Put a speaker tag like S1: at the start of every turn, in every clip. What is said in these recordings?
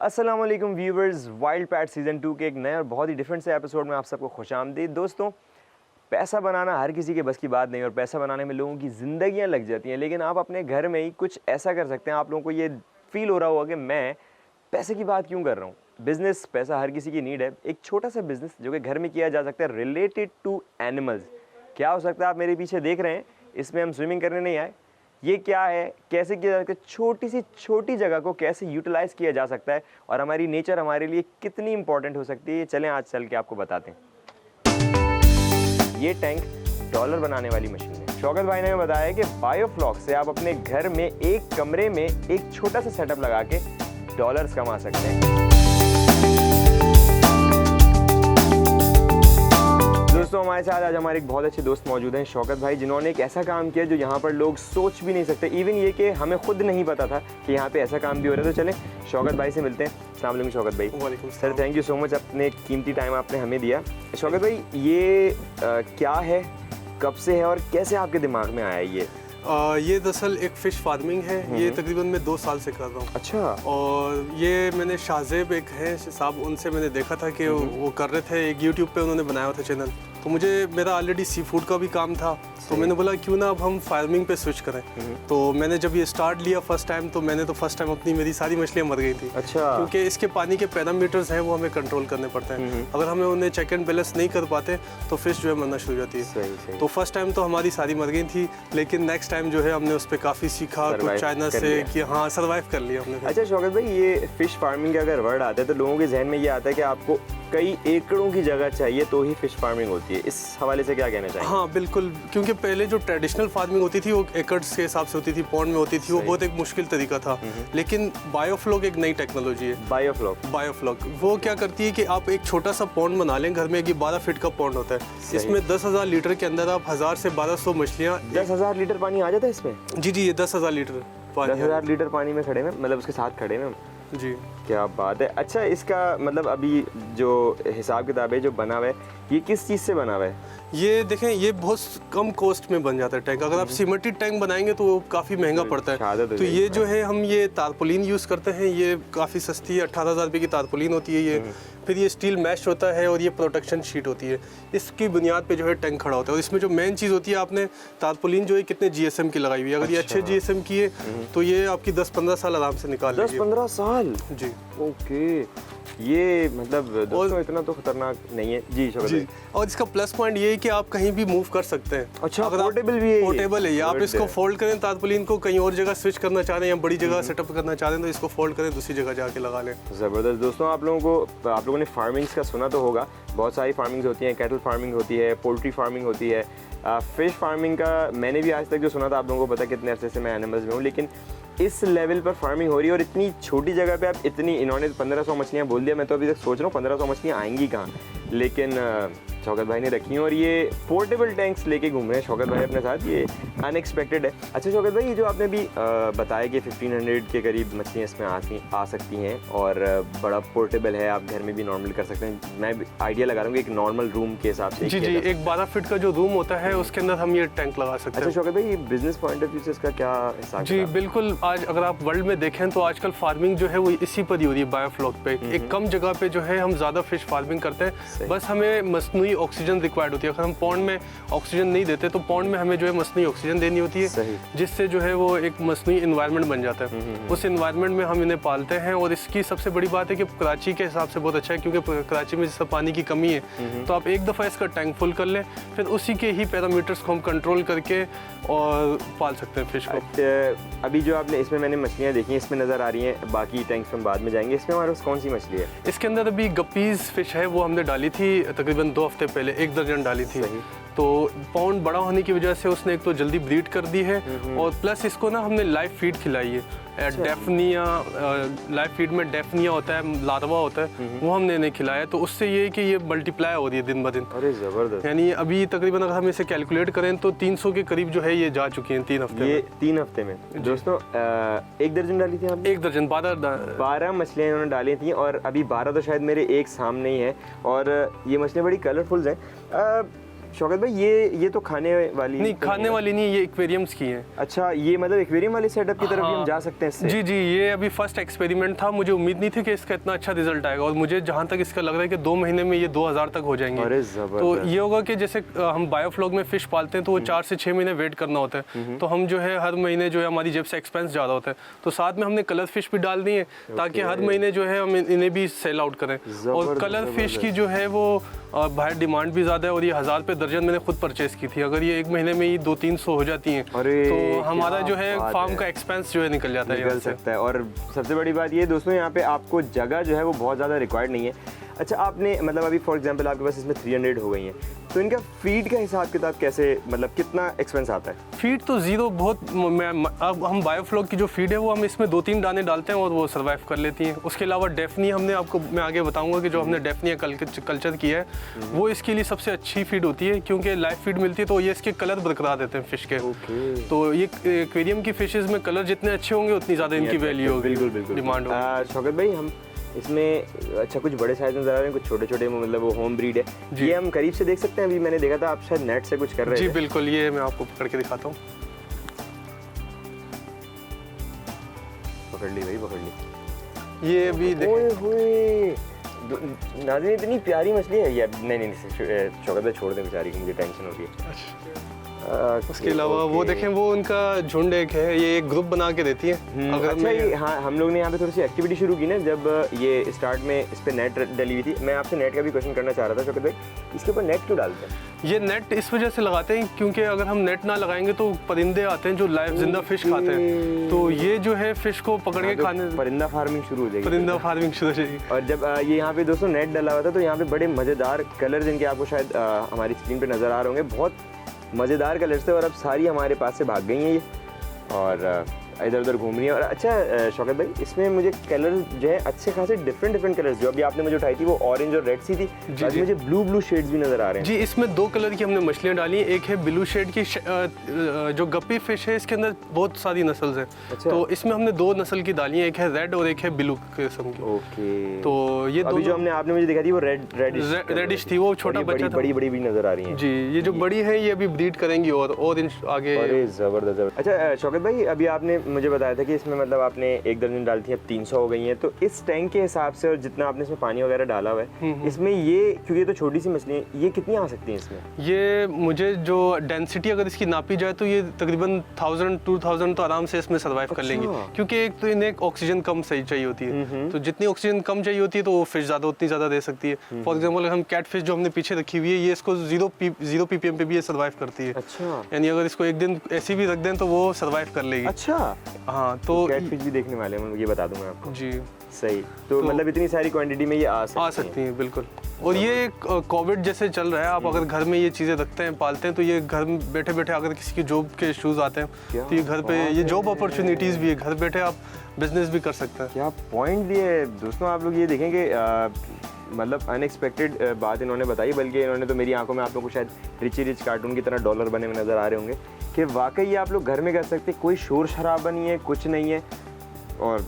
S1: अस्सलाम वालेकुम viewers, wild PAT season 2 के एक नए और बहुत ही डिफरेंट से एपिसोड में आप सबको खुशामदीद। दोस्तों, पैसा बनाना हर किसी के बस की बात नहीं और पैसा बनाने में लोगों की ज़िंदगियां लग जाती हैं, लेकिन आप अपने घर में ही कुछ ऐसा कर सकते हैं। आप लोगों को ये फील हो रहा होगा कि मैं पैसे की बात क्यों कर रहा हूँ। बिज़नेस, पैसा हर किसी की नीड है। एक छोटा सा बिज़नेस जो कि घर में किया जा सकता है रिलेटेड टू एनिमल्स। क्या हो सकता है आप मेरे पीछे देख रहे हैं, इसमें हम स्विमिंग करने नहीं आए। ये क्या है, कैसे किया जा सकता है, छोटी सी छोटी जगह को कैसे यूटिलाइज़ किया जा सकता है और हमारी नेचर हमारे लिए कितनी इंपॉर्टेंट हो सकती है, चलें आज चल के आपको बताते हैं। ये टैंक डॉलर बनाने वाली मशीन है। शौकत भाई ने बताया कि बायोफ्लॉक से आप अपने घर में एक कमरे में एक छोटा सा सेटअप लगा के डॉलर्स कमा सकते हैं। दोस्तों, हमारे साथ आज हमारे एक बहुत अच्छे दोस्त मौजूद हैं, शौकत भाई, जिन्होंने एक ऐसा काम किया जो यहाँ पर लोग सोच भी नहीं सकते। इवन ये कि हमें खुद नहीं पता था कि यहाँ पे ऐसा काम भी हो रहा है। तो चलें शौकत भाई से मिलते हैं। अस्सलाम वालेकुम शौकत भाई।
S2: वालेकुम
S1: sir, thank you so much, अपने कीमती टाइम आपने हमें दिया। शौकत भाई, ये क्या है, कब से है और कैसे आपके दिमाग में आया ये?
S2: ये दरअसल एक फ़िश फार्मिंग है। ये तकरीबन मैं 2 साल से कर रहा हूँ।
S1: अच्छा।
S2: और ये मैंने शाहजेब एक है साहब, उनसे मैंने देखा था कि वो कर रहे थे, एक यूट्यूब पे उन्होंने बनाया था चैनल। तो मुझे मेरा ऑलरेडी सी फूड का भी काम था, तो मैंने बोला क्यों ना अब हम फार्मिंग पे स्विच करें। तो मैंने जब ये स्टार्ट लिया फर्स्ट टाइम, तो मैंने तो फर्स्ट टाइम अपनी मेरी सारी मछलियाँ मर गई थी।
S1: अच्छा।
S2: क्योंकि इसके पानी के पैरामीटर्स हैं वो हमें कंट्रोल करने पड़ते हैं। अगर हमें उन्हें चेक एंड बैलेंस नहीं कर पाते तो फिश जो है मरना शुरू हो जाती है।
S1: सही, सही।
S2: तो फर्स्ट टाइम तो हमारी सारी मर गई थी, लेकिन नेक्स्ट टाइम जो है हमने उस पर काफ़ी सीखा कुछ चाइना से कि हाँ सर्वाइव कर लिया हमने।
S1: अच्छा शौकत भाई, ये फिश फार्मिंग का अगर वर्ड आता है तो लोगों के जहन में ये आता है कि आपको कई एकड़ों की जगह चाहिए तो ही फिश फार्मिंग होती है। इस हवाले से क्या कहना चाहिए?
S2: हाँ बिल्कुल, क्योंकि पहले जो ट्रेडिशनल फार्मिंग होती थी वो एकड़्स के हिसाब से होती थी, पॉन्ड में होती थी, वो बहुत एक मुश्किल तरीका था। लेकिन बायोफ्लॉक एक नई टेक्नोलॉजी है। बायोफ्लॉक वो क्या करती है कि आप एक छोटा सा पॉन्ड बना लें घर में, 12 फीट का पॉन्ड होता है। इसमें 10,000 लीटर के अंदर आप 1000 से 1200 मछलियाँ।
S1: 10,000 लीटर पानी आ जाता है इसमें?
S2: जी जी, ये 10,000 लीटर पानी।
S1: 10,000 लीटर पानी में खड़े में, मतलब उसके साथ खड़े में?
S2: जी,
S1: क्या बात है। अच्छा, इसका मतलब अभी जो हिसाब किताब है जो बना हुआ है, ये किस चीज़ से बना हुआ है?
S2: ये देखें, ये बहुत कम कॉस्ट में बन जाता है टैंक। अगर आप सीमेंटेड टैंक बनाएंगे तो वो काफ़ी महंगा पड़ता है। तो ये जो है हम ये तारपोलिन यूज़ करते हैं, ये काफ़ी सस्ती है, 18,000 रुपये की तारपोलिन होती है ये। फिर ये स्टील मैश होता है और ये प्रोटेक्शन शीट होती है। इसकी बुनियाद पे जो है टैंक खड़ा होता है। और इसमें जो मेन चीज़ होती है, आपने तारपोलिन जो है कितने GSM की लगाई हुई है। अगर ये अच्छे GSM की है तो ये आपकी 10-15 साल आराम से निकाल लेगी।
S1: 10-15 साल?
S2: जी।
S1: ओके, ये मतलब दोस्तों इतना तो खतरनाक नहीं है। जी शौकत भाई।
S2: और इसका प्लस पॉइंट ये है कि आप कहीं भी मूव कर सकते हैं।
S1: अच्छा, पोर्टेबल भी है?
S2: पोर्टेबल है ये। आप इसको फोल्ड करें, तारपोलिन को कहीं और जगह स्विच करना चाह रहे हैं या बड़ी जगह सेटअप करना चाह रहे हैं तो इसको फोल्ड करें, दूसरी जगह जाके लगा लें।
S1: ज़बरदस्त। दोस्तों, आप लोगों ने फार्मिंग्स का सुना तो होगा, बहुत सारी फार्मिंग्स होती हैं। कैटल फार्मिंग होती है, पोल्ट्री फार्मिंग होती है, फिश फार्मिंग का मैंने भी आज तक जो सुना था। आप लोगों को पता कितने अरसे से मैं एनिमल्स में हूँ, लेकिन इस लेवल पर फार्मिंग हो रही है और इतनी छोटी जगह पे आप इतनी, इन्होंने 1500 मछलियाँ बोल दिया, मैं तो अभी तक सोच रहा हूँ 1500 मछलियाँ आएंगी कहाँ, लेकिन शौकत भाई ने रखी हैं और ये पोर्टेबल टैंक्स लेके घूम रहे हैं शौकत भाई अपने साथ। ये अनएक्सपेक्टेड है। अच्छा शौकत भाई, ये जो आपने भी बताया कि 1500 के करीब मछलियाँ इसमें आ सकती हैं और बड़ा पोर्टेबल है, आप घर में भी नॉर्मल कर सकते हैं। मैं आइडिया लगा रहा हूँ कि एक नॉर्मल रूम के हिसाब से।
S2: जी जी, एक 12 फीट का जो रूम होता है उसके अंदर हम ये टैंक लगा सकते हैं।
S1: अच्छा शौकत भाई, ये बिजनेस पॉइंट ऑफ व्यू से इसका क्या हिसाब?
S2: जी बिल्कुल, आज अगर आप वर्ल्ड में देखें तो आजकल फार्मिंग जो है वो इसी पर ही हो रही है, बायोफ्लॉक पे। एक कम जगह पे जो है हम ज़्यादा फिश फार्मिंग करते हैं। बस हमें मसनूई ऑक्सीजन रिक्वायर्ड होती है। अगर हम पॉन्ड में ऑक्सीजन नहीं देते तो पॉन्ड में हमें जो है मसनूई ऑक्सीजन देनी होती है, जिससे जो है वो एक मसनूई एनवायरनमेंट बन जाता है। उस एनवायरनमेंट में हम इन्हें पालते हैं। और इसकी सबसे बड़ी बात है कि कराची के हिसाब से बहुत अच्छा है, क्योंकि कराची में जैसे पानी की कमी है तो आप एक दफ़ा इसका टैंक फुल कर लें, फिर उसी के ही पैरामीटर्स को हम कंट्रोल करके और पाल सकते हैं फिश को।
S1: अच्छा, अभी जो आपने इसमें मैंने मछलियाँ देखी हैं इसमें नज़र आ रही हैं, बाकी टैंक्स में बाद में जाएंगे। इसमें हमारे पास कौन सी मछली है?
S2: इसके अंदर अभी गप्पीज़ फिश है, वो हमने डाली थी तकरीबन 2 हफ्ते पहले, 1 दर्जन डाली थी। तो पॉन्ड बड़ा होने की वजह से उसने एक तो जल्दी ब्रीड कर दी है और प्लस इसको ना हमने लाइव फीड खिलाई है। डेफनिया, लाइव फीड में डेफनिया होता है, लार्वा होता है, वो हमने इन्हें खिलाया। तो उससे ये है कि ये मल्टीप्लाई हो रही है दिन ब दिन।
S1: अरे ज़बरदस्त।
S2: यानी अभी तकरीबन अगर हम इसे कैलकुलेट करें तो 300 के करीब जो है ये जा चुकी हैं 3 हफ्ते
S1: ये 3 हफ्ते में। दोस्तों, 1 दर्जन डाली थी आपने?
S2: 1 दर्जन
S1: 12 मछलियाँ इन्होंने डाली थी और अभी 12 तो शायद मेरे एक सामने ही है और ये मछलियाँ बड़ी कलरफुल हैं। शौकत भाई ये तो खाने वाली
S2: नहीं, खाने वाली नहीं, ये एक्वेरियम्स की हैं।
S1: अच्छा, ये मतलब एक्वेरियम वाले सेटअप की तरफ भी हम जा सकते हैं इससे?
S2: जी जी, ये अभी फर्स्ट एक्सपेरिमेंट था, मुझे उम्मीद नहीं थी कि इसका इतना अच्छा रिजल्ट आएगा, और मुझे जहाँ तक इसका लग रहा है कि 2 महीने में ये 2000 तक हो जाएंगे।
S1: अरे
S2: तो ये होगा कि जैसे हम बायोफ्लॉग में फिश पालते हैं तो वो 4 से 6 महीने वेट करना होता है, तो हम जो है हर महीने जो है हमारी जेब से एक्सपेंस ज़्यादा होता है, तो साथ में हमने कलर फिश भी डाल दी है ताकि हर महीने जो है हम इन्हें भी सेल आउट करें। और कलर फिश की जो है वो बाहर डिमांड भी ज़्यादा है, और ये 1000 रुपये दर्जन मैंने खुद परचेस की थी। अगर ये 1 महीने में ही 200-300 हो जाती हैं तो हमारा जो है फार्म का एक्सपेंस जो है निकल जाता है,
S1: निकल सकता है। और सबसे बड़ी बात ये दोस्तों, यहाँ पे आपको जगह जो है वो बहुत ज़्यादा रिक्वायर्ड नहीं है। अच्छा, आपने मतलब अभी फॉर एग्जांपल आपके पास इसमें 300 हो गई हैं, तो इनका फीड का हिसाब किताब कैसे, मतलब कितना एक्सपेंस आता है? फीड
S2: तो ज़ीरो, बहुत अब हम बायोफ्लॉग की जो फीड है वो हम इसमें 2-3 दाने डालते हैं और वो सर्वाइव कर लेती हैं। उसके अलावा डेफनी हमने आपको मैं आगे बताऊंगा कि जो हमने डेफनी कल्चर किया है वो इसके लिए सबसे अच्छी फीड होती है, क्योंकि लाइव फीड मिलती है तो ये इसके कलर बरकरार देते हैं फिश के। तो ये एक्वेरियम की फिशेज में कलर जितने अच्छे होंगे उतनी ज़्यादा इनकी वैल्यू होगी,
S1: बिल्कुल बिल्कुल
S2: डिमांड होगी।
S1: शौकत भाई, हम इसमें अच्छा कुछ बड़े साइज नजर आ रहे हैं, कुछ छोटे छोटे, मतलब वो होम ब्रीड है, ये हम करीब से देख सकते हैं? अभी मैंने देखा था आप शायद नेट से कुछ कर रहे हैं।
S2: जी बिल्कुल, ये मैं आपको पकड़ के दिखाता हूँ।
S1: पकड़ ली भाई, पकड़ ली।
S2: ये अभी
S1: नाज़रीन, इतनी प्यारी मछली है ये। नहीं शौकत भाई छोड़ दें बेचारी, मुझे टेंशन होती है।
S2: उसके अलावा वो देखें, वो उनका झुंड एक है, ये एक ग्रुप बना के देती है।
S1: अगर अच्छा, हाँ, हम लोग ने यहाँ पे थोड़ी सी एक्टिविटी शुरू की ना, जब ये स्टार्ट में इस पे नेट डली हुई थी। मैं आपसे नेट का भी क्वेश्चन करना चाह रहा था शौकत भाई, इसके ऊपर नेट क्यों डालते हैं?
S2: ये नेट इस वजह से लगाते हैं क्योंकि अगर हम नेट ना लगाएंगे तो परिंदे आते हैं जो लाइव जिंदा फिश खाते हैं, तो ये जो है फिश को पकड़ के खाने,
S1: परिंदा फार्मिंग शुरू हो जाएगी।
S2: परिंदा फार्मिंग शुरू हो जाएगी।
S1: और जब ये यहाँ पे दोस्तों नेट डला हुआ था, तो यहाँ पे बड़े मज़ेदार कलर, जिनके आपको शायद हमारी स्क्रीन पे नज़र आ रहे होंगे, बहुत मज़ेदार कलर्स थे, और अब सारी हमारे पास से भाग गई हैं ये, और इधर उधर घूम रही है। और अच्छा शौकत भाई, इसमें मुझे कलर जो है अच्छे खासे डिफरेंट कलर्स, जो अभी आपने मुझे उठाई थी वो ऑरेंज और रेड सी थी, आज मुझे ब्लू शेड्स भी नज़र आ रहे हैं।
S2: जी, इसमें 2 कलर की हमने मछलियाँ डाली हैं। एक है ब्लू शेड की, जो गप्पी फिश है, इसके अंदर बहुत सारी नस्ल है। अच्छा। तो इसमें हमने 2 नस्ल की डाली हैं, एक है रेड और एक है ब्लू किस्म की।
S1: ओके।
S2: तो ये
S1: अभी जो आपने मुझे दिखाई थी वो रेडिश
S2: थी, वो छोटा बच्चा था।
S1: बड़ी भी नजर आ रही है।
S2: जी, ये जो बड़ी है ये अभी ब्रीड करेंगी और आगे।
S1: अरे जबरदस्त। अच्छा शौकत भाई, अभी आपने मुझे बताया था कि इसमें मतलब आपने 1 दर्जन डाली थी, अब 300 हो गई हैं, तो इस टैंक के हिसाब से और जितना आपने इसमें पानी वगैरह डाला हुआ है, इसमें ये, क्योंकि ये तो छोटी सी मछली है, ये कितनी आ सकती हैं इसमें?
S2: ये मुझे जो डेंसिटी अगर इसकी नापी जाए तो ये तकरीबन 1000-2000 तो आराम से इसमें सर्वाइव कर लेंगी, क्योंकि एक तो इन्हें ऑक्सीजन कम सही चाहिए होती है, तो जितनी ऑक्सीजन कम चाहिए होती है तो वो फिश ज़्यादा उतनी ज़्यादा दे सकती है। फॉर एग्जाम्पल हम कैट फिश जो हमने पीछे रखी हुई है, ये इसको 0 ppm पे भी ये सर्वाइव करती है।
S1: अच्छा।
S2: यानी अगर इसको एक दिन ऐसी भी रख दें तो वो सर्वाइव कर लेगी।
S1: अच्छा।
S2: हाँ, तो
S1: कैट फिश भी देखने वाले हैं, ये बता दूं मैं आपको।
S2: जी
S1: सही। तो मतलब इतनी सारी क्वांटिटी में ये आ सकती
S2: हैं, बिल्कुल। और ये कोविड जैसे चल रहा है, आप अगर घर में ये चीज़ें रखते हैं, पालते हैं, तो ये घर में बैठे बैठे अगर किसी की जॉब के इश्यूज आते हैं तो ये घर पे, ये जॉब अपॉर्चुनिटीज़ भी है, घर बैठे आप बिजनेस भी कर सकते हैं।
S1: क्या पॉइंट दिए दोस्तों, आप लोग ये देखेंगे, मतलब अनएक्सपेक्टेड बात इन्होंने बताई, बल्कि इन्होंने तो मेरी आंखों में आप लोग को शायद रिच कार्टून की तरह डॉलर बने हुए नज़र आ रहे होंगे कि वाकई ये आप लोग घर में कर सकते, कोई शोर शराबा नहीं है, कुछ नहीं है, और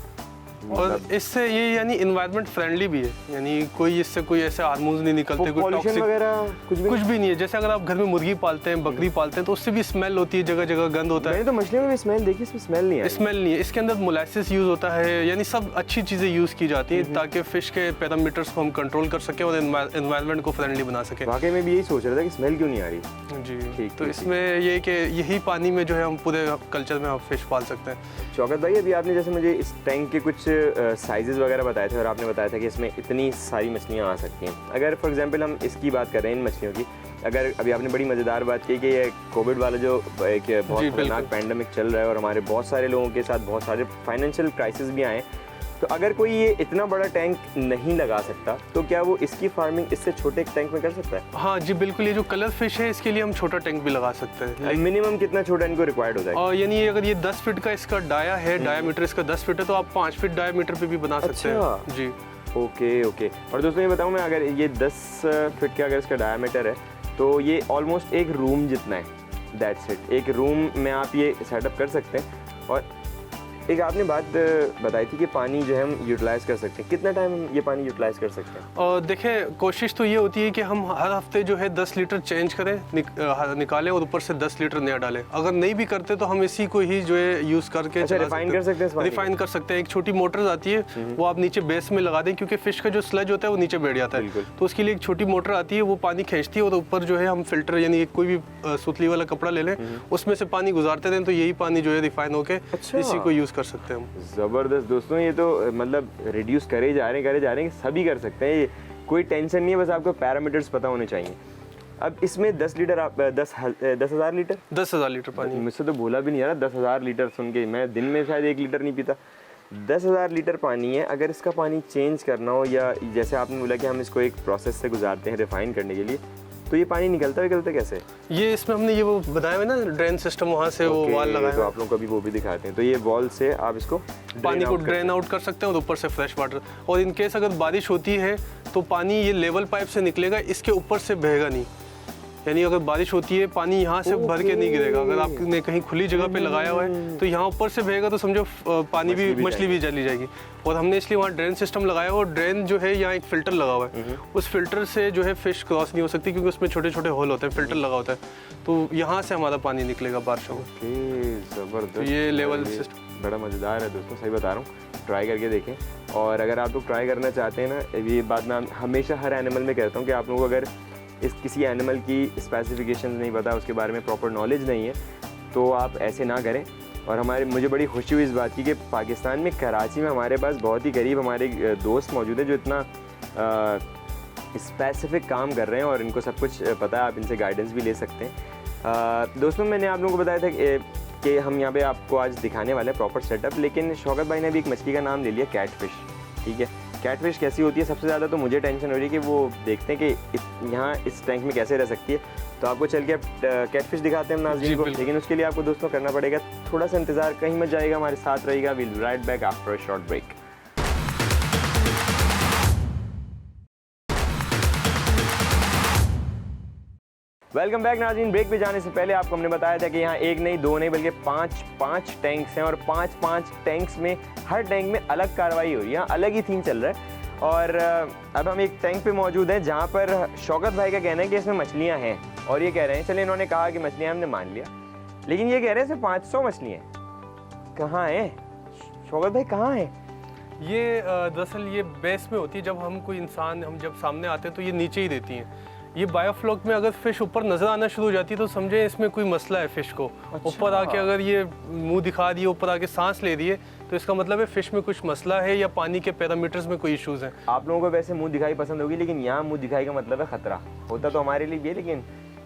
S2: इससे ये यानी इन्वायरमेंट फ्रेंडली भी है, यानी कोई इससे कोई ऐसे हार्मोन्स नहीं निकलते, कोई
S1: टॉक्सिक वगैरह कुछ भी नहीं
S2: है। जैसे अगर आप घर में मुर्गी पालते हैं, बकरी पालते हैं, तो उससे भी स्मेल होती है, जगह जगह गंद होता है।
S1: मैंने तो मछलियों में भी स्मेल देखी, इसमें स्मेल नहीं है।
S2: स्मेल नहीं है, इसके अंदर मोलासिस यूज़ होता है, यानी सब अच्छी चीज़ें यूज़ की जाती हैं ताकि फ़िश के पैरामीटर्स को हम कंट्रोल कर सकें और एनवायरनमेंट को फ्रेंडली बना सकें।
S1: वाकई में भी यही सोच रहा था कि स्मेल क्यों नहीं आ रही।
S2: जी, तो इसमें ये कि यही पानी में जो है हम पूरे कल्चर में हम फ़िश पाल सकते हैं।
S1: शौकत भाई, अभी आपने जैसे मुझे इस टैंक के कुछ साइजेस वगैरह बताए थे, और आपने बताया था कि इसमें इतनी सारी मछलियाँ आ सकती हैं। अगर फॉर एग्जांपल हम इसकी बात कर रहे हैं, इन मछलियों की, अगर अभी आपने बड़ी मज़ेदार बात की कि ये कोविड वाला जो एक बहुत खतरनाक पैंडेमिक चल रहा है और हमारे बहुत सारे लोगों के साथ बहुत सारे फाइनेंशियल क्राइसिस भी आए, तो अगर कोई ये इतना बड़ा टैंक नहीं लगा सकता, तो क्या वो इसकी फार्मिंग इससे छोटे एक टैंक में कर सकता है?
S2: हाँ जी बिल्कुल, ये जो कलर फिश है इसके लिए हम छोटा टैंक भी लगा सकते हैं।
S1: मिनिमम कितना छोटा इनको रिक्वायर्ड होता है?
S2: और यानी अगर ये 10 फीट का इसका डाया है, डायामीटर इसका 10 फीट है, तो आप 5 फीट डायामीटर पे भी बना सकते हैं। जी,
S1: ओके। और दोस्तों ये बताऊँ मैं, अगर ये 10 फीट का अगर इसका डायामीटर है, तो ये ऑलमोस्ट एक रूम जितना है, दैट्स इट। एक रूम में आप ये सेटअप कर सकते हैं। और एक आपने बात बताई थी कि पानी जो है हम यूटिलाइज़ कर सकते हैं, कितना टाइम हम ये पानी यूटिलाइज़ कर सकते हैं?
S2: और देखें, कोशिश तो ये होती है कि हम हर हफ्ते जो है 10 लीटर चेंज करें, निकालें और ऊपर से 10 लीटर नया डालें। अगर नहीं भी करते तो हम इसी को ही जो है यूज़ करके
S1: अच्छा, रिफाइन कर सकते हैं?
S2: रिफाइन कर सकते हैं। एक छोटी मोटर आती है, वो आप नीचे बेस में लगा दें, क्योंकि फिश का जो स्लज होता है वो नीचे बैठ जाता है, तो उसके लिए एक छोटी मोटर आती है, वो पानी खींचती है और ऊपर जो है हम फिल्टर यानी कोई भी सुतली वाला कपड़ा ले लें, उसमें से पानी गुजारते दें, तो यही पानी जो है रिफाइन होके इसी को यूज़ कर सकते हैं हम।
S1: ज़बरदस्त दोस्तों, ये तो मतलब रिड्यूस करे जा रहे हैं, सभी कर सकते हैं, ये कोई टेंशन नहीं है, बस आपको पैरामीटर्स पता होने चाहिए। अब इसमें 10 लीटर आप 10,000 लीटर
S2: 10,000 लीटर पानी।
S1: मुझसे तो बोला भी नहीं यार, 10,000 लीटर सुन के मैं दिन में शायद 1 लीटर नहीं पीता। 10,000 लीटर पानी है, अगर इसका पानी चेंज करना हो या जैसे आपने बोला कि हम इसको एक प्रोसेस से गुजारते हैं रिफाइन करने के लिए, तो ये पानी निकलता कैसे?
S2: ये इसमें हमने ये वो बताया है ना, ड्रेन सिस्टम, वहाँ से वो वाल लगाया,
S1: तो आप लोगों को अभी वो भी दिखाते हैं। तो ये वॉल से आप इसको
S2: पानी को ड्रेन आउट कर सकते हैं और ऊपर से फ्रेश वाटर। और इन केस अगर बारिश होती है तो पानी ये लेवल पाइप से निकलेगा, इसके ऊपर से बहेगा नहीं। यानी अगर बारिश होती है पानी यहाँ से भर के नहीं गिरेगा, अगर आपने कहीं खुली जगह पे लगाया हुआ है तो यहाँ ऊपर से बहेगा, तो समझो पानी भी मछली भी चली जाएगी। और हमने इसलिए वहाँ ड्रेन सिस्टम लगाया हुआ, और ड्रेन जो है यहाँ एक फ़िल्टर लगा हुआ है, उस फिल्टर से जो है फ़िश क्रॉस नहीं हो सकती, क्योंकि उसमें छोटे छोटे होल होते हैं, फ़िल्टर लगा होता है, तो यहाँ से हमारा पानी निकलेगा बारिशों में।
S1: ज़बरदस्त,
S2: तो ये लेवल सिस्टम
S1: बड़ा मज़ेदार है दोस्तों, सही बता रहा हूँ, ट्राई करके देखें। और अगर आप लोग ट्राई करना चाहते हैं ना, ये बात मैं हमेशा हर एनिमल में कहता हूँ कि आप लोगों को अगर इस किसी एनिमल की स्पेसिफिकेशन नहीं पता, उसके बारे में प्रॉपर नॉलेज नहीं है, तो आप ऐसे ना करें। और मुझे बड़ी खुशी हुई इस बात की कि पाकिस्तान में कराची में हमारे पास बहुत ही करीब हमारे दोस्त मौजूद हैं जो इतना स्पेसिफिक काम कर रहे हैं और इनको सब कुछ पता है, आप इनसे गाइडेंस भी ले सकते हैं। दोस्तों, मैंने आप लोगों को बताया था कि हम यहाँ पे आपको आज दिखाने वाले हैं प्रॉपर सेटअप, लेकिन शौकत भाई ने भी एक मछली का नाम ले लिया, कैटफिश। ठीक है, कैटफिश कैसी होती है? सबसे ज़्यादा तो मुझे टेंशन हो रही है कि वो देखते हैं कि यहाँ इस टैंक में कैसे रह सकती है, तो आपको चल के कैटफिश दिखाते हैं हम नाज़रीन को। लेकिन उसके लिए आपको दोस्तों करना पड़ेगा थोड़ा सा इंतज़ार, कहीं मत जाएगा, हमारे साथ रहिएगा। Will be right back after a short break. Welcome back नाज़रीन। ब्रेक पे जाने से पहले आपको हमने बताया था कि यहाँ एक नहीं, दो नहीं, बल्कि पाँच टैंक्स हैं, और पाँच टैंक्स में हर टैंक में अलग कार्रवाई हो रही है, यहाँ अलग ही थीम चल रहा है। और अब हम एक टैंक पे मौजूद हैं जहाँ पर शौकत भाई का कहना है कि इसमें मछलियाँ हैं, और ये कह रहे हैं, चले इन्होंने कहा कि मछलियाँ हमने मान लिया, लेकिन ये कह रहे हैं सिर्फ 500 मछलियाँ कहाँ हैं? शौकत भाई कहाँ हैं?
S2: ये दरअसल ये बेस में होती है, जब हम कोई इंसान हम जब सामने आते हैं तो ये नीचे ही देती हैं। ये बायोफ्लॉक में अगर फिश ऊपर नजर आना शुरू हो जाती है तो समझे इसमें कोई मसला है फिश को।
S1: अच्छा।
S2: ऊपर आके अगर ये मुंह दिखा रही है, ऊपर आके सांस ले रही है, तो इसका मतलब है फिश में कुछ मसला है या पानी के पैरामीटर्स में कोई इश्यूज हैं।
S1: आप लोगों को वैसे मुंह दिखाई पसंद होगी, लेकिन यहाँ मुंह दिखाई का मतलब है खतरा होता तो हमारे लिए भी है, लेकिन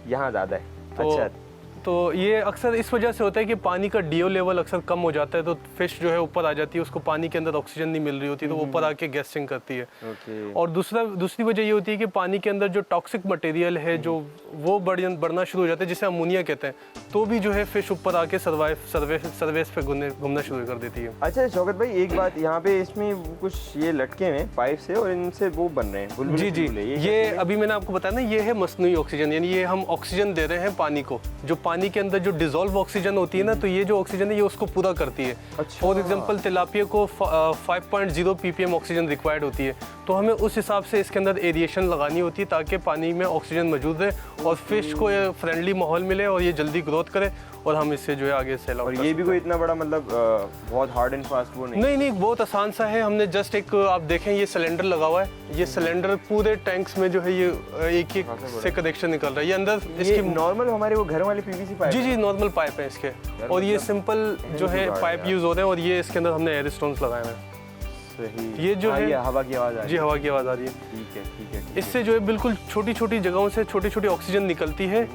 S1: यहाँ ज़्यादा है। अच्छा,
S2: तो ये अक्सर इस वजह से होता है कि पानी का डीओ लेवल अक्सर कम हो जाता है, तो फिश जो है ऊपर आ जाती है, उसको पानी के अंदर ऑक्सीजन नहीं मिल रही होती, तो ऊपर आके गैसिंग करती है। और दूसरी वजह ये होती है कि पानी के अंदर जो टॉक्सिक मटेरियल है जो वो बढ़ना शुरू हो जाता है, जिसे अमोनिया कहते हैं, तो भी जो है फिश ऊपर आके सर्वेस पे घूमना शुरू कर देती है।
S1: अच्छा शौकत भाई, एक बात, यहाँ पे इसमें कुछ ये लटके हैं पाइप से और इनसे वो बन रहे हैं बुलबुले।
S2: जी, ये अभी मैंने आपको बताया ना, ये है मसनूई ऑक्सीजन, यानी ये हम ऑक्सीजन दे रहे हैं पानी को, जो पानी के अंदर जो डिसॉल्व ऑक्सीजन होती है ना, तो ये जो ऑक्सीजन है ये उसको पूरा करती है। फॉर एग्जांपल तिलापिया को 5.0 ppm ऑक्सीजन रिक्वायर्ड होती है, तो हमें उस हिसाब से इसके अंदर एरिएशन लगानी होती है ताकि पानी में ऑक्सीजन मौजूद रहे और फिश को फ्रेंडली माहौल मिले और ये जल्दी ग्रोथ करे और हम इससे जो है आगे सेल आउट।
S1: और ये भी कोई इतना बड़ा मतलब बहुत हार्ड एंड फास्ट वो
S2: नहीं, बहुत आसान सा है। हमने जस्ट एक, आप देखें ये सिलेंडर लगा हुआ है, ये सिलेंडर पूरे टैंक्स में जो है ये एक से कनेक्शन निकल रहा है। ये अंदर इसकी
S1: नॉर्मल हमारे वो घरों वाले पीवीसी पाइप।
S2: जी, नॉर्मल पाइप है इसके, और ये सिंपल जो है पाइप यूज हो रहे हैं, और ये इसके अंदर हमने एयर स्टोन्स लगाए हुए हैं।
S1: सही।
S2: ये जो है
S1: हवा की आवाज़ आ रही है।
S2: जी, हवा की आवाज़ आ रही है।
S1: ठीक है।
S2: इससे जो है बिल्कुल छोटी छोटी जगहों से छोटी छोटी ऑक्सीजन निकलती है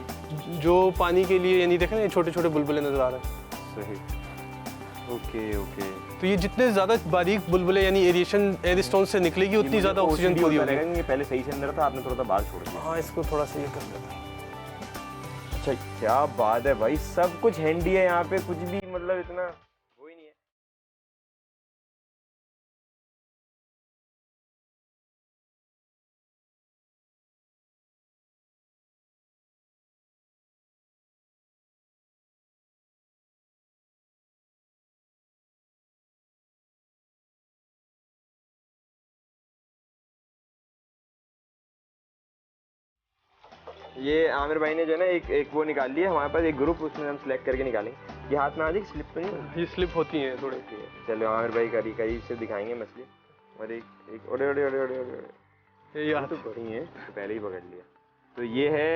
S2: जो पानी के लिए, यानी देखें ना, छोटे छोटे बुलबुले नजर आ रहे हैं।
S1: सही। ओके।
S2: तो ये जितने ज़्यादा बारीक बुलबुले यानी एयर स्टोन से निकलेगी उतनी ज़्यादा ऑक्सीजन पूरी होगी।
S1: ये पहले सही से अंदर था, आपने थोड़ा सा बाहर छोड़ दिया।
S2: हाँ, इसको थोड़ा सा ये कर देता है।
S1: अच्छा, क्या बात है भाई, सब कुछ हैंडी है यहाँ पे, कुछ भी मतलब इतना ये आमिर भाई ने जो है ना एक वो निकाल लिया हमारे पास, एक ग्रुप, उसमें हम सेलेक्ट करके निकालेंगे। ये हाथ में आ जाएगी, स्लिप तो नहीं?
S2: ये स्लिप होती हैं थोड़ी।
S1: चलो आमिर भाई करीब से दिखाएंगे मछली। और एक ओडे ओडे ओडे ओडे ओडे,
S2: ये
S1: तो बड़ी है, तो पहले ही पकड़ लिया। तो ये है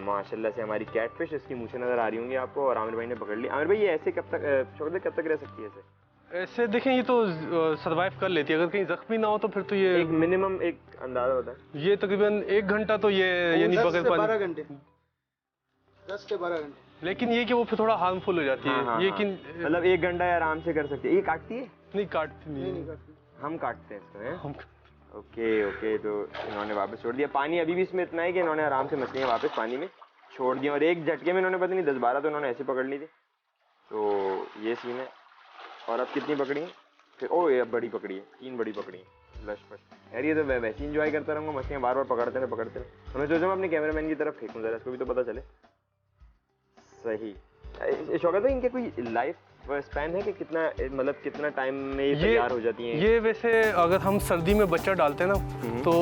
S1: माशाल्लाह से हमारी कैटफिश, इसकी मूछें नज़र आ रही होंगी आपको, और आमिर भाई ने पकड़ ली। आमिर भाई ये ऐसे कब तक शौकत कब तक रह सकती है
S2: ऐसे देखें, ये तो सरवाइव कर लेती है, अगर कहीं जख्मी ना हो तो फिर तो ये
S1: एक मिनिमम एक अंदाजा होता है?
S2: ये तकरीबन 1 घंटा तो ये यानी बगैर पानी
S3: 12 घंटे 10 से 12 घंटे।
S2: लेकिन ये कि वो फिर थोड़ा हार्मफुल हो जाती है। ये कि
S1: मतलब 1 घंटा आराम से कर सकते हैं। ये काटती है?
S2: नहीं काटती
S3: नहीं काटती।
S1: हम काटते हैं इसको। ओके, तो इन्होंने वापस छोड़ दिया। पानी अभी भी इसमें इतना है कि इन्होंने आराम से मछलियाँ वापस पानी में छोड़ दी, और एक झटके में इन्होंने पता नहीं 10-12 तो इन्होंने ऐसे पकड़ ली थी। तो ये सीन है। और अब कितनी पकड़ी है फिर? ओ ये अब बड़ी पकड़ी है, 3 बड़ी पकड़ी है। लश फश यार, ये तो वैसे ही इंजॉय करता रहूँगा, मछलियाँ बार बार पकड़ते रहे। तो मैं सोचा मैं अपने कैमरामैन की तरफ फेंकूँ ज़रा, इसको भी तो पता चले। सही। शौकत भाई, इनके कोई लाइफ स्पैन है कि कितना, मतलब कितना टाइम में ये तैयार हो जाती हैं?
S2: ये वैसे अगर हम सर्दी में बच्चा डालते हैं ना तो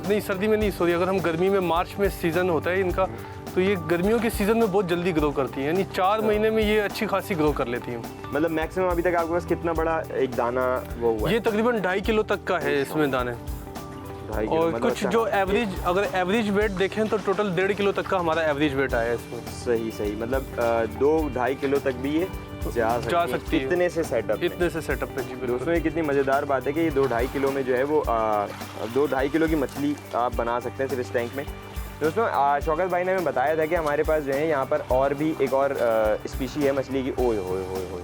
S2: नहीं, सर्दी में नहीं, सॉरी, अगर हम गर्मी में, मार्च में सीज़न होता है इनका, तो ये गर्मियों के सीज़न में बहुत जल्दी ग्रो करती हैं, यानी 4 महीने में ये अच्छी खासी ग्रो कर लेती हैं।
S1: मतलब मैक्सिमम अभी तक आपके पास कितना बड़ा एक दाना वो हुआ है?
S2: ये तकरीबन 2.5 किलो तक का है इसमें दाने।
S1: 2.5 किलो,
S2: और
S1: मतलब
S2: कुछ जो एवरेज, अगर एवरेज वेट देखें तो टोटल 1.5 किलो तक का हमारा एवरेज वेट आया है इसमें।
S1: सही, मतलब 2-2.5 किलो तक भी ये जा सकती है। इतने से सेटअप
S2: पे जी।
S1: दोस्तों ये कितनी मज़ेदार बात है कि ये 2-2.5 किलो में जो है वो 2-2.5 किलो की मछली आप बना सकते हैं सिर्फ इस टैंक में। दोस्तों शौकत भाई ने हमें बताया था कि हमारे पास जो है यहाँ पर और भी एक और स्पीशी है मछली की। ओए होए होए होए,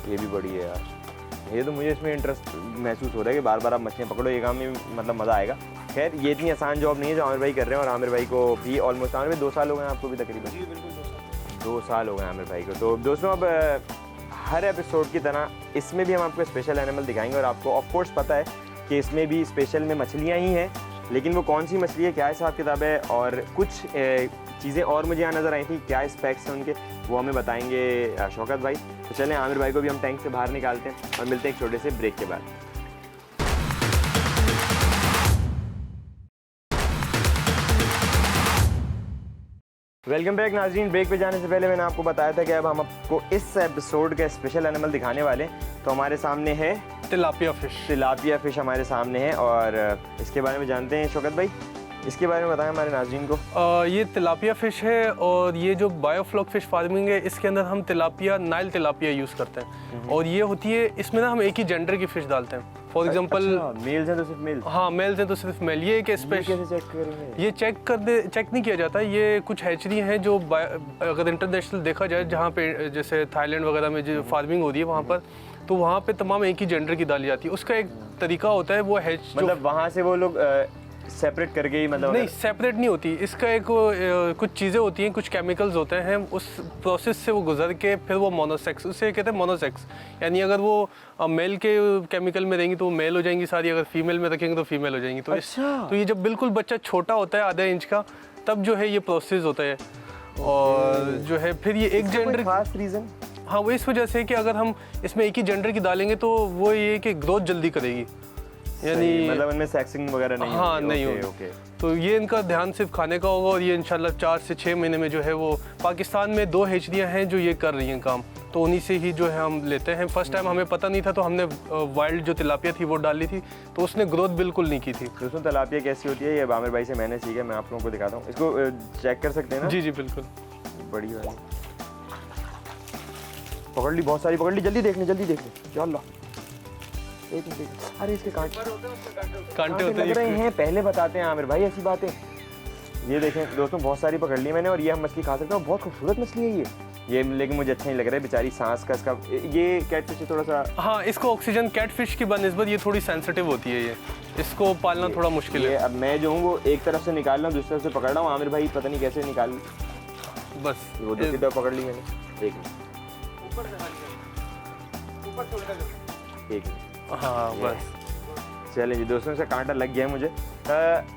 S1: ये भी बड़ी है यार। ये तो मुझे इसमें इंटरेस्ट महसूस हो रहा है कि बार बार आप मछलियाँ पकड़ो, ये काम में मतलब मज़ा आएगा। खैर ये इतनी आसान जॉब नहीं है जो आमिर भाई कर रहे हैं, और आमिर भाई को भी ऑलमोस्ट, आमिर भाई 2 साल हो गए हैं आपको भी तकरीबन?
S3: जी बिल्कुल
S1: 2 साल हो गए आमिर भाई को। तो दोस्तों अब हर एपिसोड की तरह इसमें भी हम आपको स्पेशल एनिमल दिखाएंगे, और आपको ऑफ कोर्स पता है कि इसमें भी स्पेशल में मछलियाँ ही हैं, लेकिन वो कौन सी मछली है, क्या हिसाब किताब है, और कुछ चीज़ें और मुझे यहाँ नज़र आई थी, क्या स्पेक्स हैं उनके, वो हमें बताएंगे शौकत भाई। तो चलें आमिर भाई को भी हम टैंक से बाहर निकालते हैं और मिलते हैं एक छोटे से ब्रेक के बाद। वेलकम बैक नाज़रीन। ब्रेक पे जाने से पहले मैंने आपको बताया था कि अब हम आपको इस एपिसोड का स्पेशल एनिमल दिखाने वाले हैं। तो हमारे सामने है
S2: तिलापिया फिश।
S1: तिलापिया फ़िश हमारे सामने है, और इसके बारे में जानते हैं शौकत भाई, इसके बारे में बताएं हमारे नाज़रीन को।
S2: ये तिलापिया फ़िश है, और ये जो बायोफ्लॉक फ़िश फार्मिंग है इसके अंदर हम तिलापिया, नाइल तिलापिया यूज़ करते हैं। और ये होती है, इसमें ना हम एक ही जेंडर की फ़िश डालते हैं। फॉर एग्जांपल
S1: मेल्स हैं तो सिर्फ मेल?
S2: हाँ, मेल्स हैं तो सिर्फ मेल। ये एक स्पेशल, ये चेक नहीं किया जाता। ये कुछ हैचरी हैं जो अगर इंटरनेशनल देखा जाए, जहाँ पे जैसे थाईलैंड वगैरह में जो फार्मिंग हो रही है वहाँ पर, तो वहाँ पे तमाम एक ही जेंडर की डाली जाती है। उसका एक तरीका होता है, वो हैच,
S1: मतलब वहाँ से वो लोग सेपरेट करके ही, मतलब
S2: नहीं सेपरेट नहीं होती, इसका एक कुछ चीज़ें होती हैं, कुछ केमिकल्स होते हैं, उस प्रोसेस से वो गुजर के फिर वो मोनोसेक्स, उसे कहते हैं मोनोसेक्स। यानी अगर वो मेल के केमिकल में रहेंगी तो वो मेल हो जाएंगी सारी, अगर फीमेल में रखेंगे तो फीमेल हो जाएंगी। तो तो ये जब बिल्कुल बच्चा छोटा होता है, आधा इंच का, तब जो है ये प्रोसेस होता है। और जो है फिर ये एक जेंडर,
S1: खास रीज़न?
S2: हाँ, वो इस वजह से कि अगर हम इसमें एक ही जेंडर की डालेंगे तो वो ये कि ग्रोथ जल्दी करेगी, यानी
S1: मतलब इनमें सेक्सिंग वगैरह नहीं?
S2: हाँ, नहीं होगी। तो ये इनका ध्यान सिर्फ खाने का होगा, और ये इंशाल्लाह 4 से 6 महीने में जो है वो, पाकिस्तान में 2 हैचरियाँ हैं जो ये कर रही हैं काम, तो उन्हीं से ही जो है हम लेते हैं। फर्स्ट टाइम हमें पता नहीं था, तो हमने वाइल्ड जो तिलापिया थी वो डाली थी, तो उसने ग्रोथ बिल्कुल नहीं की थी।
S1: दोस्तों तिलापिया कैसी होती है ये आमिर भाई से मैंने सीखा, मैं आप लोगों को दिखाता हूँ। इसको चेक कर सकते हैं ना?
S2: जी जी बिल्कुल।
S1: बड़ी वाली पकड़ ली, बहुत सारी पकड़ ली। जल्दी देख ले या अल्लाह, अरे इसके कांटे
S2: होते
S1: लग रहे हैं, पहले बताते हैं आमिर भाई ऐसी बातें। ये देखें दोस्तों, बहुत सारी पकड़ ली मैंने, और ये हम मछली खा सकते हैं। बहुत खूबसूरत मछली है ये, लेकिन मुझे अच्छा नहीं लग रहा है, बेचारी सांस का इसका। ये कैटफिश थोड़ा सा,
S2: हाँ, इसको ऑक्सीजन, कैटफिश की बनिस्बत ये थोड़ी सेंसिटिव होती है, ये इसको पालना थोड़ा मुश्किल है।
S1: अब मैं जो हूँ वो एक तरफ से निकाल रहा हूँ, दूसरी तरफ से पकड़ रहा हूँ। आमिर भाई पता नहीं कैसे निकाल,
S2: बस
S1: वो दूसरी तरफ पकड़ ली मैंने। एक मिनट,
S2: हाँ बस
S1: चलें जी दोस्तों, से कांटा लग गया है मुझे।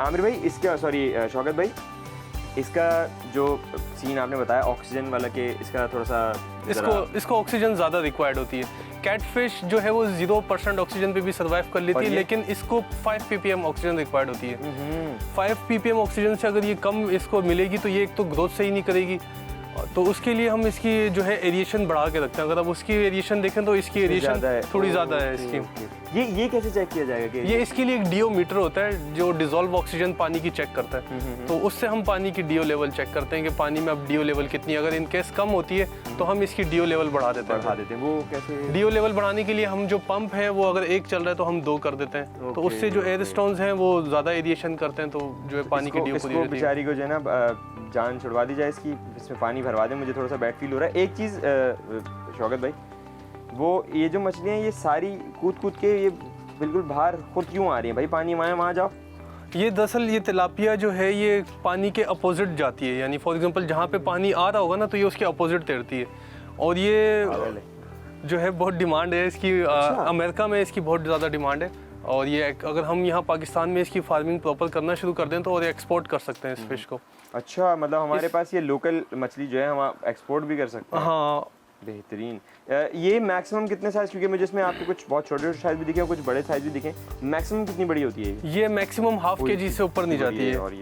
S1: आमिर भाई इसका, सॉरी शौकत भाई, इसका जो सीन आपने बताया ऑक्सीजन वाला, कि इसका थोड़ा सा
S2: इसको ऑक्सीजन ज़्यादा रिक्वायर्ड होती है, कैटफिश जो है वो 0% ऑक्सीजन पे भी सर्वाइव कर लेती है, लेकिन इसको 5 ppm ऑक्सीजन रिक्वायर्ड होती है। 5 ppm ऑक्सीजन से अगर ये कम इसको मिलेगी तो ये एक तो ग्रोथ सही नहीं करेगी, तो उसके लिए हम इसकी जो है एरिएशन बढ़ा के रखते हैं। अगर आप उसकी एरिएशन देखें तो इसकी एरिएशन थोड़ी ज़्यादा है इसकी।
S1: ये कैसे चेक किया जाएगा कि
S2: ये इसके लिए एक डीओ मीटर होता है जो डिजोल्व ऑक्सीजन पानी की चेक करता है, तो उससे हम पानी की डीओ लेवल चेक करते हैं कि पानी में अब डीओ लेवल कितनी है। अगर इन केस कम होती है तो हम इसकी डीओ लेवल बढ़ा देते हैं।
S1: वो कैसे?
S2: डीओ लेवल बढ़ाने के लिए हम जो पंप है वो अगर 1 चल रहा है तो हम 2 कर देते हैं, तो उससे जो एयर स्टोन्स हैं वो ज़्यादा एरिएशन करते हैं, तो जो है पानी की डीओ पूरी होती है।
S1: बेचारी को जो है ना जान छुड़वा दी जाए इसकी, इसमें पानी भरवा दें। मुझे थोड़ा सा बैड फील हो रहा है। एक चीज़ शौकत भाई, वो ये जो मछलियाँ ये सारी कूद के ये बिल्कुल बाहर खुद क्यों आ रही हैं भाई? पानी वहाँ जाओ।
S2: ये दरअसल ये तिलापिया जो है ये पानी के अपोजिट जाती है, यानी फॉर एग्जांपल जहाँ पे पानी आ रहा होगा ना तो ये उसके अपोजिट तैरती है, और ये जो है बहुत डिमांड है इसकी। अमेरिका में इसकी बहुत ज़्यादा डिमांड है, और ये अगर हम यहाँ पाकिस्तान में इसकी फार्मिंग प्रॉपर करना शुरू कर दें तो और एक्सपोर्ट कर सकते हैं इस फिश को।
S1: अच्छा, मतलब हमारे पास ये लोकल मछली जो है हम एक्सपोर्ट भी कर सकते हैं।
S2: हाँ,
S1: बेहतरीन। ये मैक्सिमम कितने साइज, क्योंकि मुझे इसमें आपको कुछ बहुत छोटे साइज भी दिखे और कुछ बड़े साइज भी दिखे, मैक्सिमम कितनी बड़ी होती है?
S2: ये मैक्सिमम ½ kg से ऊपर नहीं जाती है।
S1: और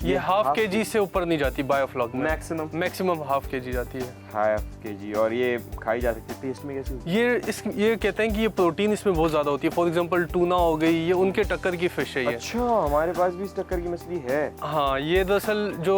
S2: ये ½ kg से ऊपर नहीं जाती बायोफ्लॉक में। मैक्सिमम ½ kg जाती है।
S1: ½ kg। और ये खाई जा सकती है? टेस्ट में कैसी?
S2: ये कहते हैं कि ये प्रोटीन इसमें बहुत ज़्यादा होती है। फॉर एग्जांपल टूना हो गई, ये उनके टक्कर की फिश है ये।
S1: अच्छा, हमारे पास भी इस टक्कर की मछली है।
S2: हाँ, ये दरअसल जो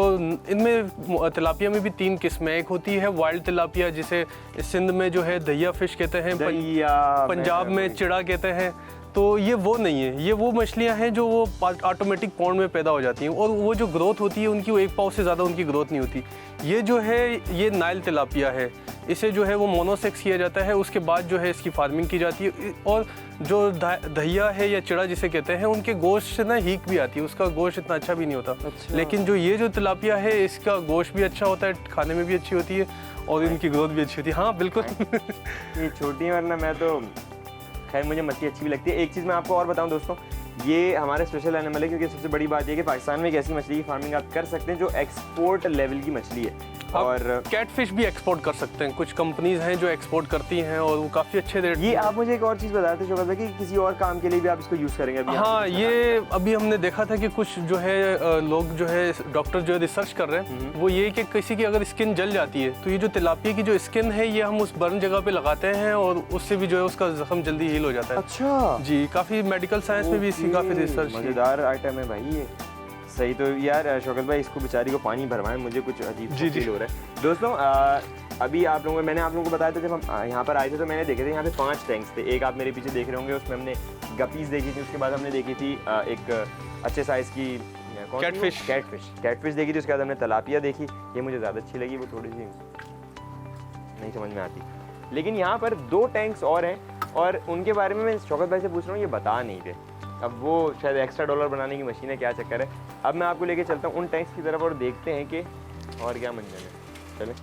S2: इनमें तिलापिया में भी 3 किस्में। एक होती है वाइल्ड तिलापिया जिसे सिंध में जो है दहिया फिश कहते हैं, पंजाब में चिड़ा कहते हैं। तो ये वो नहीं है, ये वो मछलियाँ हैं जो वो ऑटोमेटिक पॉन्ड में पैदा हो जाती हैं, और वो जो ग्रोथ होती है उनकी वो 1 पाव से ज़्यादा उनकी ग्रोथ नहीं होती। ये जो है ये नाइल तिलापिया है, इसे जो है वो मोनोसेक्स किया जाता है, उसके बाद जो है इसकी फार्मिंग की जाती है। और जो दहिया है या चिड़ा जिसे कहते हैं, उनके गोश्त से ना हीक भी आती है, उसका गोश्त इतना अच्छा भी नहीं होता। अच्छा। लेकिन जो ये जो तिलापिया है इसका गोश्त भी अच्छा होता है, खाने में भी अच्छी होती है, और इनकी ग्रोथ भी अच्छी होती है। हाँ बिल्कुल।
S1: ये छोटी है, वरना मैं तो खैर मुझे मछली अच्छी भी लगती है। एक चीज़ मैं आपको और बताऊं दोस्तों, ये हमारे स्पेशल एनिमल है, क्योंकि सबसे बड़ी बात ये कि पाकिस्तान में एक ऐसी मछली की फार्मिंग आप कर सकते हैं जो एक्सपोर्ट लेवल की मछली है। और
S2: कैटफिश भी एक्सपोर्ट कर सकते हैं, कुछ कंपनीज हैं जो एक्सपोर्ट करती हैं और वो काफ़ी अच्छे रेट।
S1: ये आप मुझे एक और चीज़ बता थे शौकत भाई कि किसी और काम के लिए भी आप इसको यूज़ करेंगे अभी?
S2: हाँ, ये अभी हमने देखा था कि कुछ जो है लोग जो है डॉक्टर जो है रिसर्च कर रहे हैं, वो ये कि किसी की अगर स्किन जल जाती है तो ये जो तिलापिया की जो स्किन है ये हम उस बर्न जगह पे लगाते हैं और उससे भी जो है उसका जख्म जल्दी हील हो जाता है।
S1: अच्छा
S2: जी, काफ़ी मेडिकल साइंस में भी इसकी काफ़ी रिसर्च।
S1: मज़ेदार आइटम है भाई ये। सही। तो यार शौकत भाई इसको बेचारी को पानी भरवाएं, मुझे कुछ अजीब फील हो रहा है। दोस्तों अभी आप लोगों मैंने आप लोगों को बताया था जब हम यहाँ पर आए थे तो मैंने देखे थे यहाँ पे 5 टैंक्स थे। एक आप मेरे पीछे देख रहे होंगे, उसमें हमने गपीज़ देखी थी, उसके बाद हमने देखी थी एक अच्छे साइज़ की कैटफिश देखी थी, उसके बाद हमने तिलापिया देखी। ये मुझे ज़्यादा अच्छी लगी, वो थोड़ी सी नहीं समझ में आती। लेकिन यहाँ पर 2 टैंक्स और हैं और उनके बारे में मैं शौकत भाई से पूछ रहा हूँ, ये बता नहीं थे। अब वो शायद एक्स्ट्रा डॉलर बनाने की मशीन है, क्या चक्कर है। अब मैं आपको लेके चलता हूँ उन टैंक्स की तरफ और देखते हैं कि और क्या मंजर है। चलें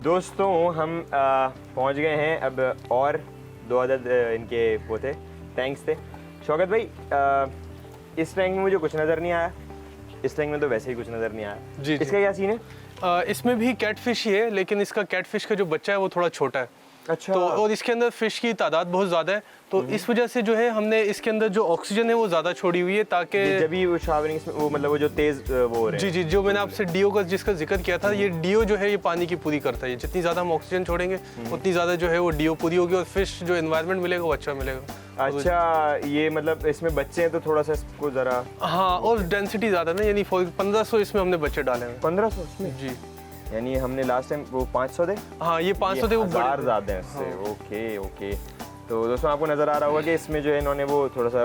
S1: दोस्तों, हम पहुँच गए हैं अब, और 2 अदद इनके वो थे टैंक्स थे। शौकत भाई इस टैंक में मुझे कुछ नज़र नहीं आया, इस टैंक में तो वैसे ही कुछ नज़र नहीं आया।
S2: जी,
S1: इसका क्या सीन है?
S2: इसमें भी कैटफिश ही है, लेकिन इसका कैटफिश का जो बच्चा है वो थोड़ा छोटा है।
S1: अच्छा।
S2: तो और इसके अंदर फिश की तादाद बहुत ज़्यादा है, तो इस वजह से जो है हमने इसके अंदर जो ऑक्सीजन है वो ज़्यादा छोड़ी हुई है, ताकि
S1: जब भी वो शावरिंग वो मतलब वो जो तेज़ वो हो रहे हैं।
S2: जी, जो मैंने आपसे डीओ का जिसका जिक्र किया था, ये डीओ जो है ये पानी की पूरी करता है। जितनी ज़्यादा हम ऑक्सीजन छोड़ेंगे उतनी ज़्यादा जो है वो डीओ पूरी होगी और फिश जो एनवायरनमेंट मिलेगा वो अच्छा मिलेगा।
S1: अच्छा, ये मतलब इसमें बच्चे हैं तो थोड़ा सा इसको ज़रा।
S2: हाँ, और डेंसिटी ज़्यादा ना, यानी 1500 इसमें हमने बच्चे डाले हैं।
S1: 1500 इसमें? जी, यानी हमने लास्ट टाइम वो 500 थे।
S2: हाँ, ये 500 थे, वो
S1: ज़्यादा है इससे। हाँ। ओके। तो दोस्तों आपको नज़र आ रहा होगा कि इसमें जो है इन्होंने वो थोड़ा सा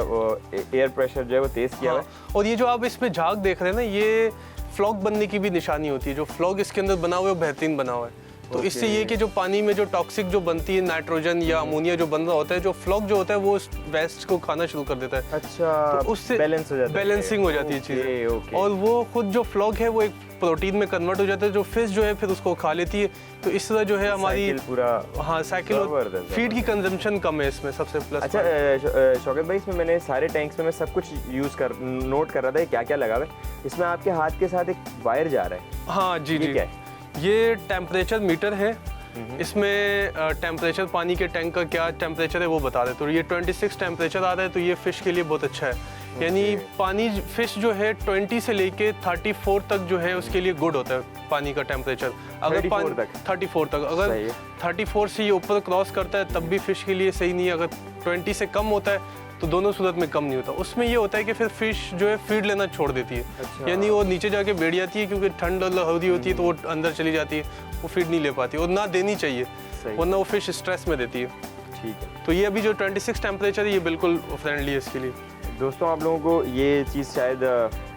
S1: एयर प्रेशर जो है वो तेज़ किया हुआ है।
S2: और ये जो आप इसमें झाग देख रहे हैं ना, ये फ्लॉक बनने की भी निशानी होती है। जो फ्लॉक इसके अंदर बना हुआ है वो बेहतरीन बना हुआ है, तो इससे ये कि जो पानी में जो टॉक्सिक जो बनती है नाइट्रोजन या अमोनिया जो बन रहा होता है, जो फ्लॉक जो होता है वो वेस्ट को खाना शुरू कर देता है।
S1: अच्छा,
S2: तो उससे
S1: बैलेंस हो जाता है,
S2: बैलेंसिंग हो जाती है चीज़ें। और वो खुद जो फ्लॉक है वो एक प्रोटीन में कन्वर्ट हो जाता है, जो फिश जो है फिर उसको खा लेती है। तो इस तरह जो है हमारी
S1: पूरा
S2: साइकिल फीड की कंजम्पशन कम है इसमें, सबसे प्लस।
S1: अच्छा शौकत भाई, इसमें मैंने सारे टैंक्स में मैं सब कुछ नोट कर रहा था क्या क्या लगा हुआ है। इसमें आपके हाथ के साथ एक वायर जा रहा है।
S2: हाँ जी,
S1: क्या है
S2: ये टेम्परेचर मीटर है, इसमें टेम्परेचर पानी के टैंक का क्या टेम्परेचर है वो बता रहे। तो ये 26 टेम्परेचर आ रहा है, तो ये फ़िश के लिए बहुत अच्छा है। यानी पानी फ़िश जो है 20 से लेके 34 तक जो है उसके लिए गुड होता है पानी का टेम्परेचर। अगर 34 तक अगर 34 से ये ऊपर क्रॉस करता है तब भी फ़िश के लिए सही नहीं है। अगर 20 से कम होता है तो दोनों सूरत में कम नहीं होता। उसमें ये होता है कि फिर फ़िश जो है फीड लेना छोड़ देती है।
S1: अच्छा।
S2: यानी वो नीचे जाके बैठ जाती है, क्योंकि ठंड हो रही होती है तो वो अंदर चली जाती है, वो फीड नहीं ले पाती और ना देनी चाहिए, वरना वो फिश स्ट्रेस में देती है।
S1: ठीक है।
S2: तो ये अभी जो 26 टेम्परेचर है ये बिल्कुल फ्रेंडली है इसके लिए।
S1: दोस्तों आप लोगों को ये चीज़ शायद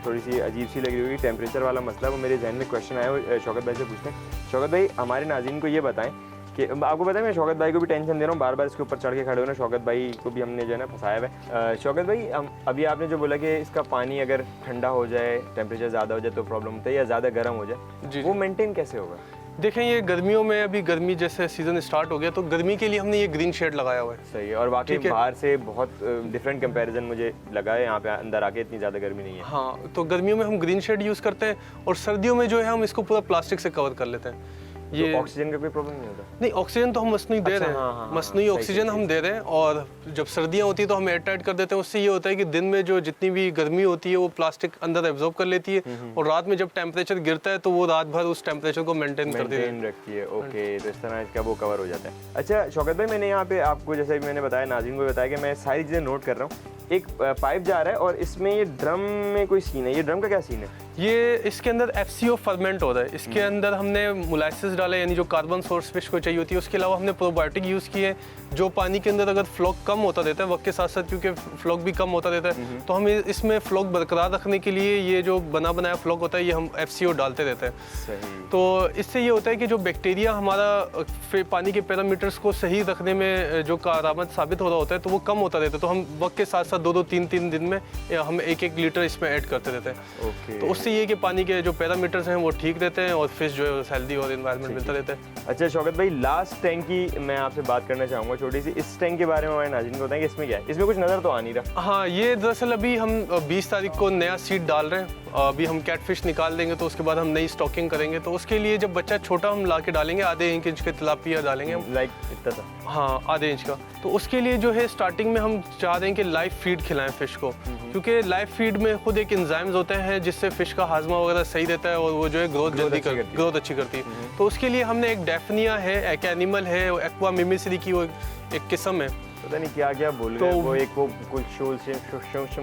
S1: थोड़ी सी अजीब सी लग रही होगी, टेम्परेचर वाला मसला, वो मेरे जहन में क्वेश्चन आया, वो शौकत भाई से पूछते हैं। शौकत भाई, हमारे नाज़रीन को ये बताएं कि आपको पता है मैं शौकत भाई को भी टेंशन दे रहा हूँ, बार बार इसके ऊपर चढ़ के खड़े हो ना, शौकत भाई को भी हमने जो है ना फंसाया हुआ है। शौकत भाई, अभी आपने जो बोला कि इसका पानी अगर ठंडा हो जाए, टेम्परेचर ज़्यादा हो जाए तो प्रॉब्लम होता है, या ज़्यादा गर्म हो जाए, वो मेंटेन कैसे होगा?
S2: देखें, ये गर्मियों में अभी गर्मी जैसे सीज़न स्टार्ट हो गया तो गर्मी के लिए हमने ये ग्रीन शेड लगाया हुआ है।
S1: सही है। और वाकई बाहर से बहुत डिफरेंट कंपैरिजन मुझे लगा है, यहाँ पे अंदर आके इतनी ज़्यादा गर्मी नहीं है।
S2: हाँ, तो गर्मियों में हम ग्रीन शेड यूज़ करते हैं और सर्दियों में जो है हम इसको पूरा प्लास्टिक से कवर कर लेते हैं।
S1: ये ऑक्सीजन का कोई प्रॉब्लम नहीं होता?
S2: नहीं, ऑक्सीजन तो हम मसनूई दे रहे हैं, मसनूई ऑक्सीजन हम दे रहे हैं। और जब सर्दियाँ होती है तो हम एयर टाइट कर देते हैं। उससे ये होता है कि दिन में जो जितनी भी गर्मी होती है वो प्लास्टिक अंदर एब्जॉर्ब कर लेती है, और रात में जब टेम्परेचर गिरता है तो वो रात भर उस टेम्परेचर को मेंटेन रखती है।
S1: ओके, तो इस तरह इसका वो कवर हो जाता है। अच्छा शौकत भाई, मैंने यहाँ पे आपको जैसे मैंने बताया, नाज़रीन को बताया कि मैं सारी चीज़ें नोट कर रहा हूँ। एक पाइप जा रहा है और इसमें ये ड्रम में कोई सीन है, ये ड्रम का क्या सीन है?
S2: ये इसके अंदर FCO फर्मेंट हो रहा है। इसके अंदर हमने मोलासिस डाला, यानी जो कार्बन सोर्स फिश को चाहिए होती है। उसके अलावा हमने प्रोबायोटिक यूज़ किए, जो पानी के अंदर अगर फ्लॉक कम होता रहता है वक्त के साथ साथ, क्योंकि फ्लॉक भी कम होता रहता है, तो हम इसमें फ्लॉक बरकरार रखने के लिए ये जो बना बनाया फ्लॉक होता है ये हम FCO डालते रहते हैं।
S1: सही।
S2: तो इससे ये होता है कि जो बैक्टीरिया हमारा पानी के पैरामीटर्स को सही रखने में जो कारआमद साबित हो रहा होता है तो वो कम होता रहता है। तो हम वक्त के साथ साथ 2-3 दिन में हम 1-1 लीटर इसमें ऐड करते रहते हैं।
S1: ओके।
S2: तो उससे ये कि पानी के जो पैरामीटर्स हैं वो ठीक रहते हैं और फिश जो है हेल्दी और एनवायरनमेंट मिलता रहता है।
S1: अच्छा शौकत भाई, लास्ट टैंक की मैं आपसे बात करना चाहूँगा छोटी सी। इस टैंक के बारे में हमारे नाज़रीन को बताएं कि इसमें क्या है? इसमें कुछ नज़र तो आ नहीं रहा।
S2: हाँ, ये दरअसल अभी हम 20 तारीख को नया सीड डाल रहे हैं। अभी हम कैटफिश निकाल देंगे तो उसके बाद हम नई स्टॉकिंग करेंगे। तो उसके लिए जब बच्चा छोटा हम ला के डालेंगे, आधे इंच के तिलापिया डालेंगे हम,
S1: लाइक इतना सा।
S2: हाँ, आधे इंच का। तो उसके लिए जो है स्टार्टिंग में हम चाह रहे हैं कि लाइव फीड खिलाएं फिश को, क्योंकि लाइव फीड में खुद एक एंजाइम्स होते हैं जिससे फिश का हाजमा वगैरह सही रहता है और वो जो है ग्रोथ अच्छी करती है। तो उसके लिए हमने एक डेफनिया है, एक एनिमल है, एक्वा मिमिसरी की वो एक किस्म है,
S1: पता नहीं क्या क्या बोल रहे हैं वो, एक वो कुछ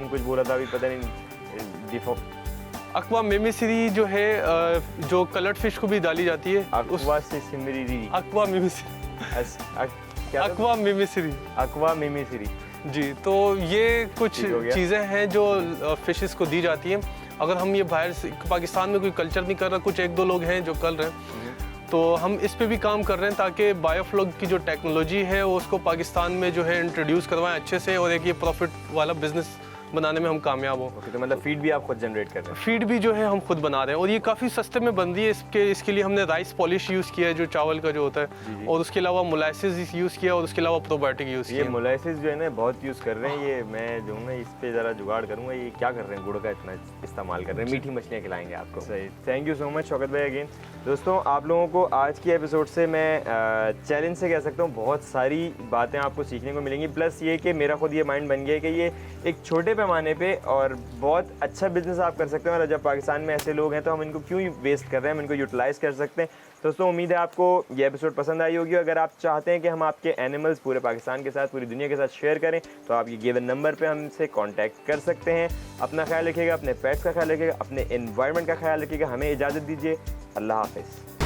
S1: कुछ बोला था, अभी पता नहीं।
S2: एक्वा मिमिसरी जो है जो कलर्ड फिश को भी डाली जाती है। एक्वा मिमिसरी जी। तो ये कुछ चीज़ें हैं जो फिशेस को दी जाती हैं। अगर हम ये बाहर से, पाकिस्तान में कोई कल्चर नहीं कर रहा, कुछ 1-2 लोग हैं जो कर रहे हैं, तो हम इस पे भी काम कर रहे हैं ताकि बायोफ्लॉक की जो टेक्नोलॉजी है वो उसको पाकिस्तान में जो है इंट्रोड्यूस करवाएं अच्छे से, और एक ये प्रॉफिट वाला बिजनेस बनाने में हम कामयाब हो।
S1: तो मतलब फीड भी आप खुद जनरेट कर रहे हैं?
S2: फीड भी जो है हम खुद बना रहे हैं, और ये काफ़ी सस्ते में बन रही है। इसके लिए हमने राइस पॉलिश यूज़ किया है, जो चावल का जो होता है, और उसके अलावा मोलासिस यूज़ किया, और उसके अलावा प्रोबायोटिक यूज़ किया।
S1: ये मोलासिस जो है ना बहुत यूज़ कर रहे हैं, ये मैं जो ना इस पे ज़रा जुगाड़ करूँगा। ये क्या कर रहे हैं, गुड़ का इतना इस्तेमाल कर रहे हैं, मीठी मछलियाँ खिलाएंगे आपको। सही, thank you so much Shaukat भाई अगेन। दोस्तों आप लोगों को आज की एपिसोड से मैं चैलेंज से कह सकता हूँ बहुत सारी बातें आपको सीखने को मिलेंगी। प्लस ये कि मेरा खुद ये माइंड बन गया कि ये एक छोटे पैमाने पे और बहुत अच्छा बिजनेस आप कर सकते हैं, और जब पाकिस्तान में ऐसे लोग हैं तो हम इनको क्यों वेस्ट कर रहे हैं, हम इनको यूटिलाइज़ कर सकते हैं। दोस्तों उम्मीद है आपको ये एपिसोड पसंद आई होगी। अगर आप चाहते हैं कि हम आपके एनिमल्स पूरे पाकिस्तान के साथ, पूरी दुनिया के साथ शेयर करें, तो आप ये गिवन नंबर पे हमसे कांटेक्ट कर सकते हैं। अपना ख्याल रखिएगा, अपने पेट्स का ख्याल रखिएगा, अपने एनवायरनमेंट का ख्याल रखिएगा। हमें इजाज़त दीजिए, अल्लाह हाफ़िज़।